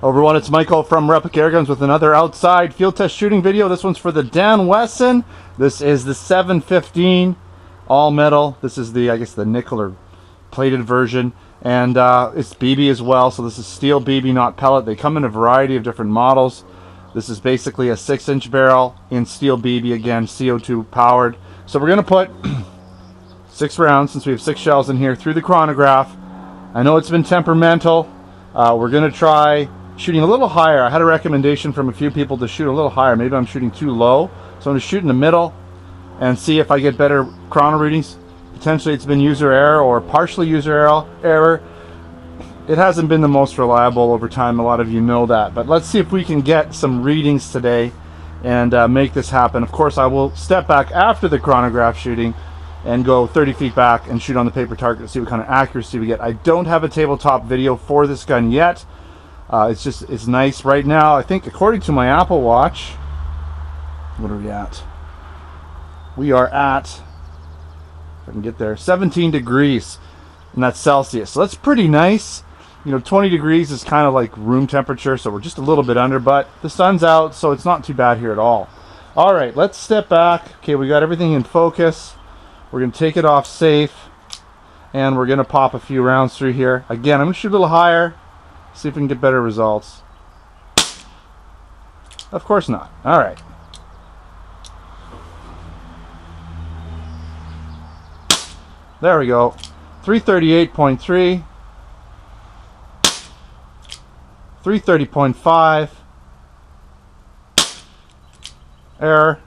Everyone, it's Michael from Replica Airguns with another outside field test shooting video. This one's for the Dan Wesson. This is the 715 all metal. This is the, I guess, the nickel or plated version, and it's BB as well. So this is steel BB, not pellet. They come in a variety of different models. This is basically a 6-inch barrel in steel BB, again, CO2 powered. So we're gonna put 6 rounds, since we have 6 shells in here, through the chronograph. I know it's been temperamental. We're gonna try shooting a little higher. I had a recommendation from a few people to shoot a little higher. Maybe I'm shooting too low. So I'm going to shoot in the middle and see if I get better chrono readings. Potentially it's been user error or partially user error. It hasn't been the most reliable over time. A lot of you know that. But let's see if we can get some readings today and make this happen. Of course, I will step back after the chronograph shooting and go 30 feet back and shoot on the paper target to see what kind of accuracy we get. I don't have a tabletop video for this gun yet. It's nice right now. I think according to my Apple Watch, what are we at? We are at, if I can get there, 17 degrees, and that's Celsius. So that's pretty nice. You know, 20 degrees is kind of like room temperature, so we're just a little bit under, but the sun's out, so it's not too bad here at all. All right, let's step back. Okay, we got everything in focus. We're going to take it off safe, and we're going to pop a few rounds through here. Again, I'm going to shoot a little higher. See if we can get better results. Of course not. All right. There we go. 338.3. 330.5. Error.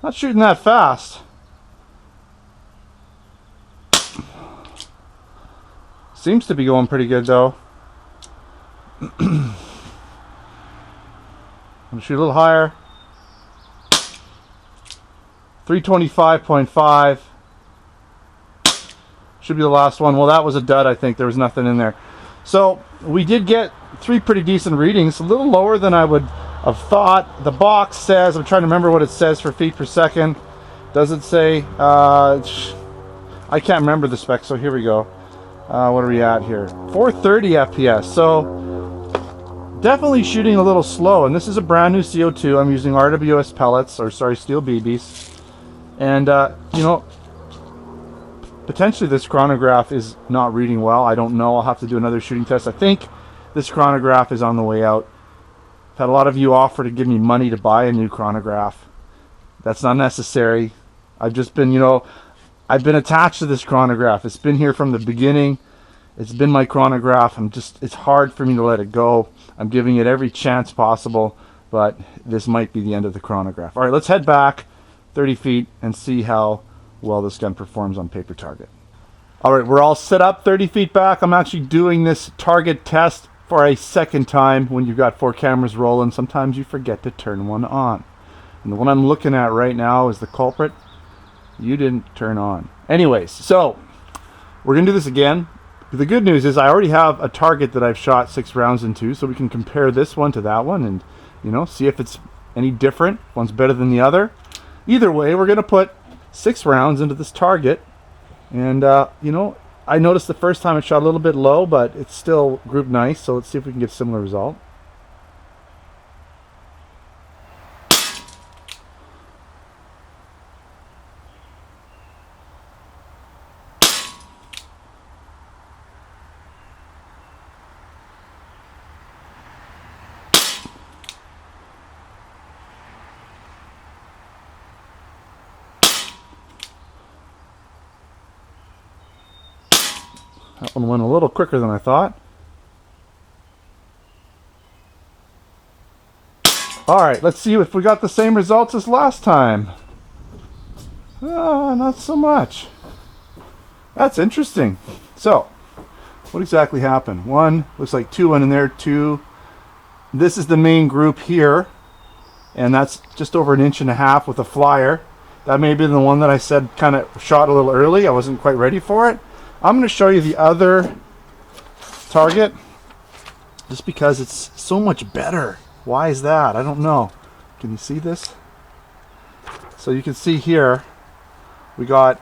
Not shooting that fast. Seems to be going pretty good though. I'm gonna shoot a little higher. 325.5. Should be the last one. Well, that was a dud, I think. There was nothing in there. So we did get 3 pretty decent readings, a little lower than I would have thought. The box says, I'm trying to remember what it says for feet per second. Does it say? I can't remember the specs, so here we go. What are we at here? 430 FPS. So definitely shooting a little slow, and this is a brand new CO2. I'm using RWS pellets, or sorry, steel BBs, and you know, potentially this chronograph is not reading well. I don't know. I'll have to do another shooting test. I think this chronograph is on the way out. I've had a lot of you offer to give me money to buy a new chronograph. That's not necessary. I've just been, you know, I've been attached to this chronograph. It's been here from the beginning. It's been my chronograph. It's hard for me to let it go. I'm giving it every chance possible, but this might be the end of the chronograph. All right, let's head back 30 feet and see how well this gun performs on paper target. All right, we're all set up 30 feet back. I'm actually doing this target test for a second time. When you've got 4 cameras rolling, sometimes you forget to turn one on. And the one I'm looking at right now is the culprit. You didn't turn on. Anyways, so we're gonna do this again. The good news is I already have a target that I've shot 6 rounds into, so we can compare this one to that one and, you know, see if it's any different. One's better than the other. Either way, we're gonna put 6 rounds into this target, and you know, I noticed the first time it shot a little bit low, but it's still grouped nice, so let's see if we can get a similar result. That one went a little quicker than I thought. Alright, let's see if we got the same results as last time. Not so much. That's interesting. So, what exactly happened? One, looks like 2 went in there, 2. This is the main group here, and that's just over 1.5 inches with a flyer. That may be the one that I said kind of shot a little early. I wasn't quite ready for it. I'm going to show you the other target just because it's so much better. Why is that? I don't know. Can you see this? So you can see here we got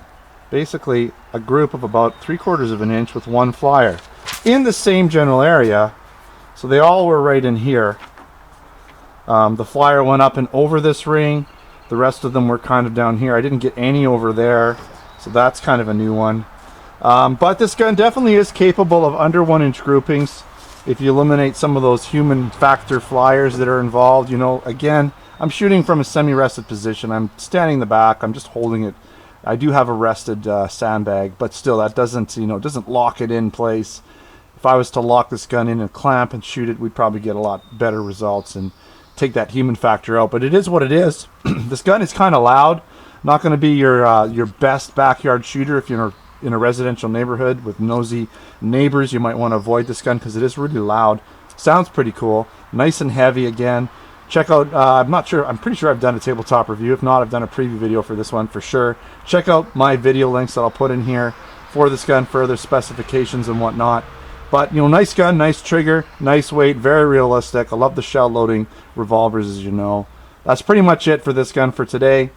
basically a group of about 3/4 of an inch with one flyer in the same general area, So they all were right in here. The flyer went up and over this ring. The rest of them were kind of down here. I didn't get any over there, so that's kind of a new one. But this gun definitely is capable of under 1 inch groupings. If you eliminate some of those human factor flyers that are involved, you know, again, I'm shooting from a semi-rested position. I'm standing in the back. I'm just holding it. I do have a rested sandbag, but still, that doesn't, you know, doesn't lock it in place. If I was to lock this gun in a clamp and shoot it, we'd probably get a lot better results and take that human factor out. But it is what it is. This gun is kind of loud. Not going to be your best backyard shooter if you're in a residential neighborhood with nosy neighbors. You might want to avoid this gun because it is really loud. Sounds pretty cool. Nice and heavy again. Check out, I'm pretty sure I've done a tabletop review. If not, I've done a preview video for this one for sure. Check out my video links that I'll put in here for this gun, further specifications and whatnot. But, you know, nice gun, nice trigger, nice weight, very realistic. I love the shell loading revolvers, as you know. That's pretty much it for this gun for today.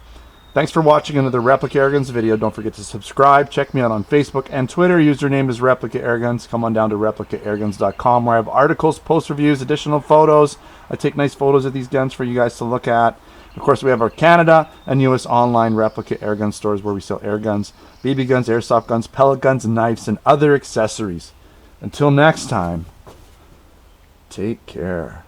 Thanks for watching another Replica Airguns video. Don't forget to subscribe. Check me out on Facebook and Twitter. Username is Replica Airguns. Come on down to ReplicaAirguns.com where I have articles, post reviews, additional photos. I take nice photos of these guns for you guys to look at. Of course, we have our Canada and US online Replica Airgun stores where we sell air guns, BB guns, airsoft guns, pellet guns, knives, and other accessories. Until next time, take care.